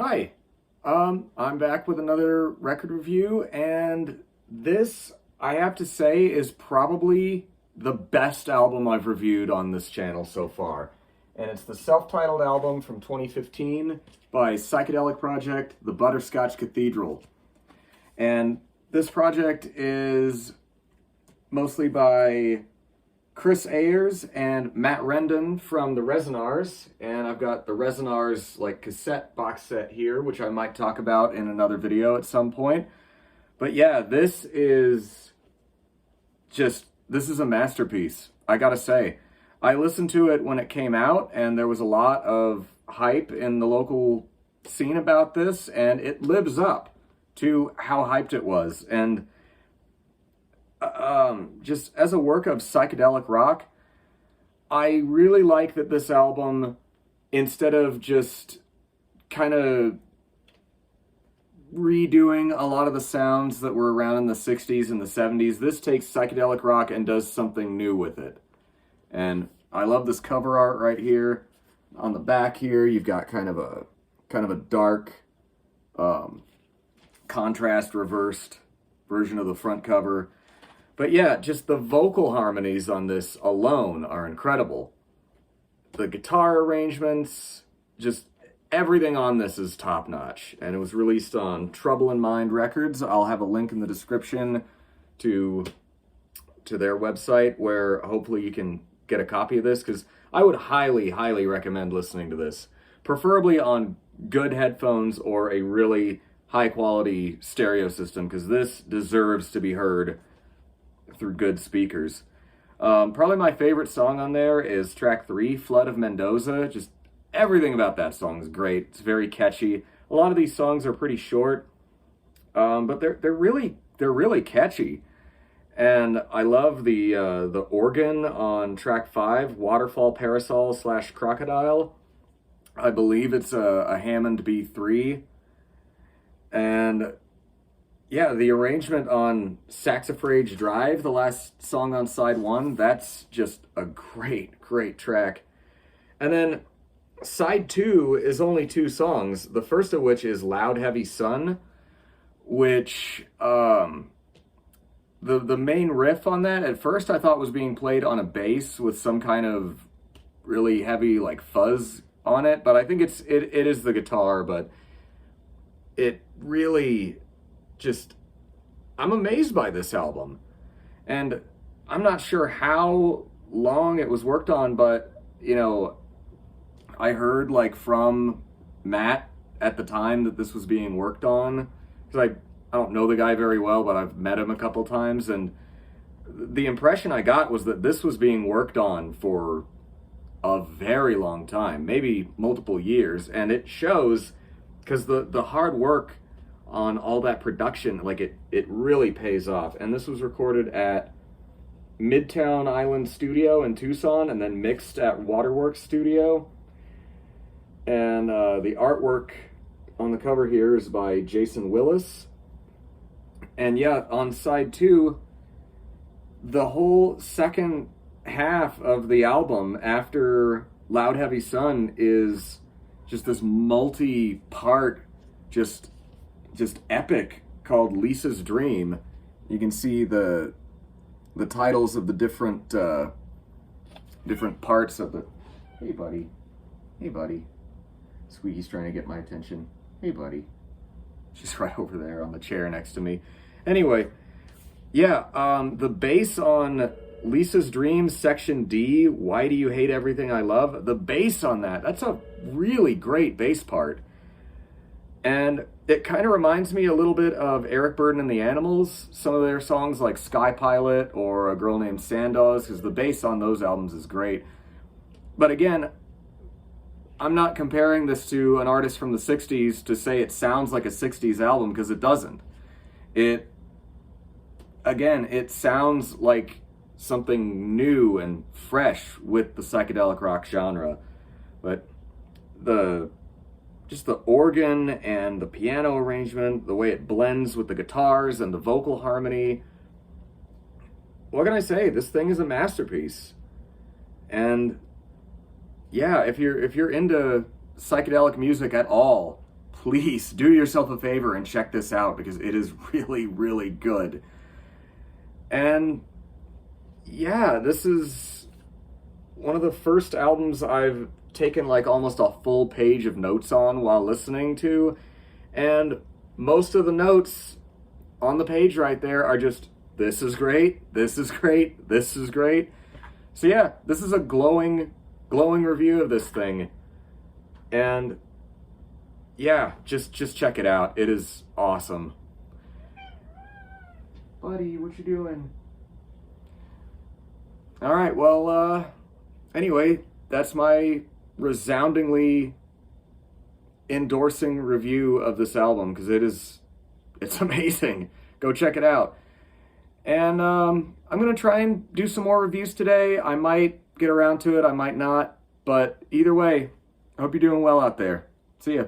Hi, I'm back with another record review, and this, I have to say, is probably the best album I've reviewed on this channel so far. And it's the self-titled album from 2015 by Psychedelic Project, The Butterscotch Cathedral. And this project is mostly by Chris Ayers and Matt Rendon from the Resonars, and I've got the Resonars like cassette box set here, which I might talk about in another video at some point. But yeah, this is a masterpiece, I gotta say. I listened to it when it came out, and there was a lot of hype in the local scene about this, and it lives up to how hyped it was. And just as a work of psychedelic rock, I really like that this album, instead of just kind of redoing a lot of the sounds that were around in the 60s and the 70s, this takes psychedelic rock and does something new with it. And I love this cover art right here. On the back here, you've got kind of a dark, contrast reversed version of the front cover. But yeah, just the vocal harmonies on this alone are incredible. The guitar arrangements, just everything on this is top-notch. And it was released on Trouble in Mind Records. I'll have a link in the description to their website where hopefully you can get a copy of this, because I would highly, highly recommend listening to this. Preferably on good headphones or a really high-quality stereo system, because this deserves to be heard through good speakers. Probably my favorite song on there is track 3, Flood of Mendoza. Just everything about that song is great. It's very catchy. A lot of these songs are pretty short, but they're really catchy. And I love the organ on track 5, Waterfall Parasol / Crocodile. I believe it's a Hammond B3. And yeah, the arrangement on Saxifrage Drive, the last song on side 1, that's just a great, great track. And then side 2 is only 2 songs, the first of which is Loud Heavy Sun, which, the main riff on that, at first I thought was being played on a bass with some kind of really heavy, like, fuzz on it, but I think it is the guitar, but it really just, I'm amazed by this album. And I'm not sure how long it was worked on, but, you know, I heard, like, from Matt at the time that this was being worked on, because I don't know the guy very well, but I've met him a couple times, and the impression I got was that this was being worked on for a very long time, maybe multiple years, and it shows, because the hard work on all that production, like, it really pays off. And this was recorded at Midtown Island Studio in Tucson, and then mixed at Waterworks Studio. And the artwork on the cover here is by Jason Willis. And yeah, on side 2, the whole second half of the album after Loud Heavy Sun is just this multi-part, just epic, called Lisa's Dream. You can see the titles of the different parts of the... Hey buddy. Squeaky's trying to get my attention. Hey buddy. She's right over there on the chair next to me. Anyway, yeah, the bass on Lisa's Dream, Section D, Why Do You Hate Everything I Love? The bass on that's a really great bass part. And it kind of reminds me a little bit of Eric Burdon and the Animals, some of their songs like Sky Pilot or A Girl Named Sandoz, because the bass on those albums is great. But again, I'm not comparing this to an artist from the 60s to say it sounds like a 60s album, because it doesn't. It sounds like something new and fresh with the psychedelic rock genre. But just the organ and the piano arrangement, the way it blends with the guitars and the vocal harmony. What can I say? This thing is a masterpiece. And yeah, if you're into psychedelic music at all, please do yourself a favor and check this out because it is really, really good. And yeah, this is one of the first albums I've taken like almost a full page of notes on while listening to. And most of the notes on the page right there are just, this is great, this is great, this is great. So yeah, this is a glowing review of this thing. And yeah, just check it out. It is awesome. Buddy, what you doing? All right, well, anyway, that's my resoundingly endorsing review of this album because it's amazing. Go check it out. And I'm going to try and do some more reviews today. I might get around to it, I might not. But either way, I hope you're doing well out there. See ya.